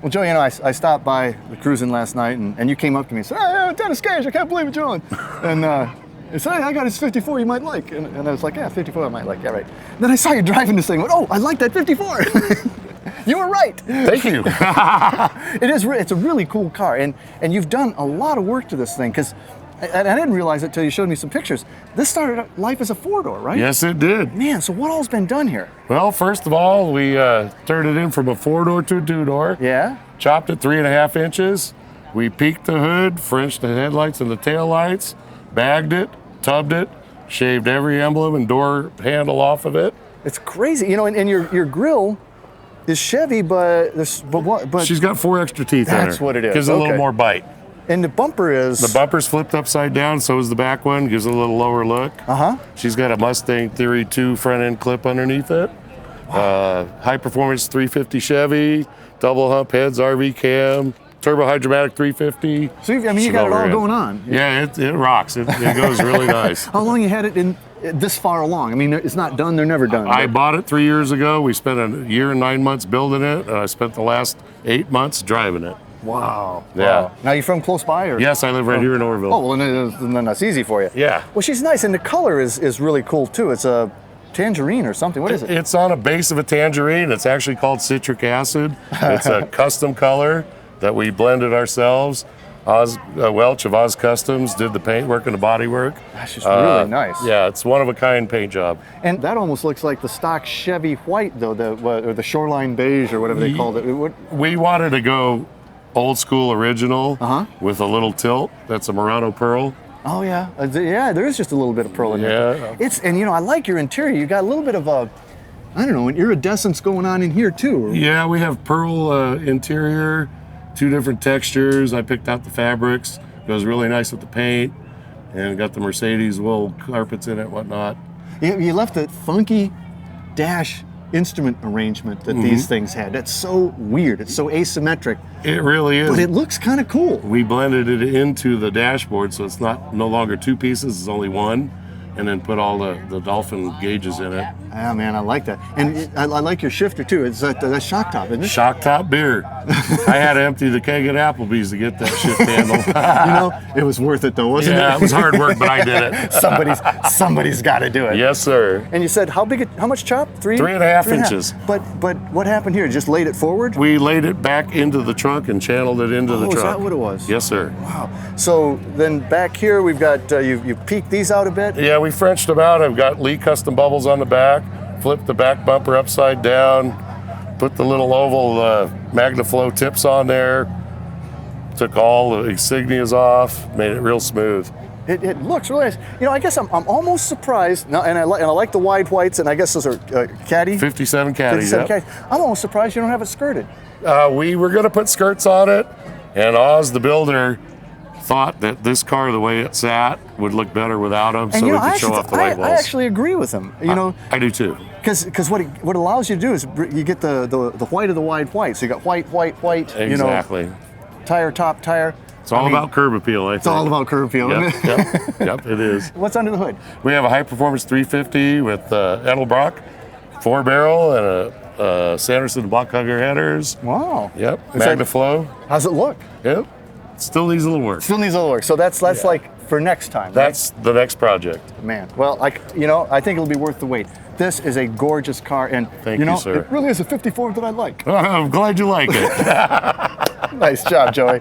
Well, Joey, I stopped by the cruising last night, and you came up to me and said, "Hey, Dennis Gage, I can't believe it, John." And he said, "Hey, I got his 54 you might like." And I was like, "Yeah, 54 I might like, yeah, right." And then I saw you driving this thing, and went, "Oh, I like that 54." You were right. Thank you. It's a really cool car, and you've done a lot of work to this thing, because I didn't realize it till you showed me some pictures. This started life as a four-door, right? Yes, it did. Man, so what all's been done here? Well, first of all, we turned it in from a four-door to a two-door. Yeah? Chopped it 3.5 inches. We peaked the hood, Frenched the headlights and the taillights, bagged it, tubbed it, shaved every emblem and door handle off of it. It's crazy, and your grill is Chevy, but She's got 4 extra teeth in her. That's what it is. Gives it a little more bite. And the bumper is... The bumper's flipped upside down, so is the back one. Gives it a little lower look. Uh-huh. She's got a Mustang Theory 2 front end clip underneath it. Wow. High performance 350 Chevy, double hump heads, RV cam, turbo hydromatic 350. So you got it all going on. Yeah, it rocks. It goes really nice. How long you had it in this far along? I mean, it's not done. They're never done. I bought it 3 years ago. We spent a year and 9 months building it, and I spent the last 8 months driving it. Wow. Yeah. Wow. Now, you from close by? Or? Yes, I live right here in Oroville. Oh, well, then that's easy for you. Yeah. Well, she's nice, and the color is really cool, too. It's a tangerine or something. What is it? It's on a base of a tangerine. It's actually called Citric Acid. It's a custom color that we blended ourselves. Oz Welch of Oz Customs did the paint work and the body work. That's just really nice. Yeah, it's one of a kind paint job. And that almost looks like the stock Chevy white, though, or the shoreline beige or whatever they called it. We wanted to go old school original with a little tilt. That's a Murano pearl. Oh yeah, there is just a little bit of pearl in there. And I like your interior. You got a little bit of a, I don't know, an iridescence going on in here too. Yeah, we have pearl interior, 2 different textures. I picked out the fabrics. It goes really nice with the paint, and got the Mercedes wool carpets in it, whatnot. You left the funky dash instrument arrangement that these things had. That's so weird. It's so asymmetric. It really is. But it looks kind of cool. We blended it into the dashboard, so it's no longer 2 pieces, it's only 1, and then put all the dolphin gauges in it. Ah, man, I like that. And I like your shifter too. It's a shock top, isn't it? Shock top beer. I had to empty the keg at Applebee's to get that shift handle. It was worth it though, wasn't it? Yeah, it was hard work, but I did it. Somebody's got to do it. Yes, sir. And you said how much chop? 3.5 inches. But what happened here? Just laid it forward? We laid it back into the trunk and channeled it into the trunk. Is that what it was? Yes, sir. Wow. So then back here we've got you peeked these out a bit. Yeah, we Frenched them out. I've got Lee custom bubbles on the back. Flipped the back bumper upside down. Put the little oval MagnaFlow tips on there. Took all the insignias off. Made it real smooth. It looks really nice. I guess I'm almost surprised. Now, and I like the wide whites, and I guess those are Caddy. 57 Caddies. 57 Caddies. I'm almost surprised you don't have it skirted. We were going to put skirts on it, and Oz the builder thought that this car, the way it sat, would look better without them, so we could show off the white walls. I actually agree with him. I do too. Because what it allows you to do is you get the white of the wide white. So you got white, white, white. Exactly. Tire, top tire. It's all about curb appeal, I think. It's all about curb appeal, isn't it? Yep, it is. What's under the hood? We have a high performance 350 with Edelbrock 4-barrel and a Sanderson block hugger headers. Wow. Yep. MagnaFlow. How's it look? Yep. Still needs a little work. So that's like for next time. That's the next project. Man, well, I think it'll be worth the wait. This is a gorgeous car, and Thank you, sir. It really is a 54 that I like. I'm glad you like it. Nice job, Joey.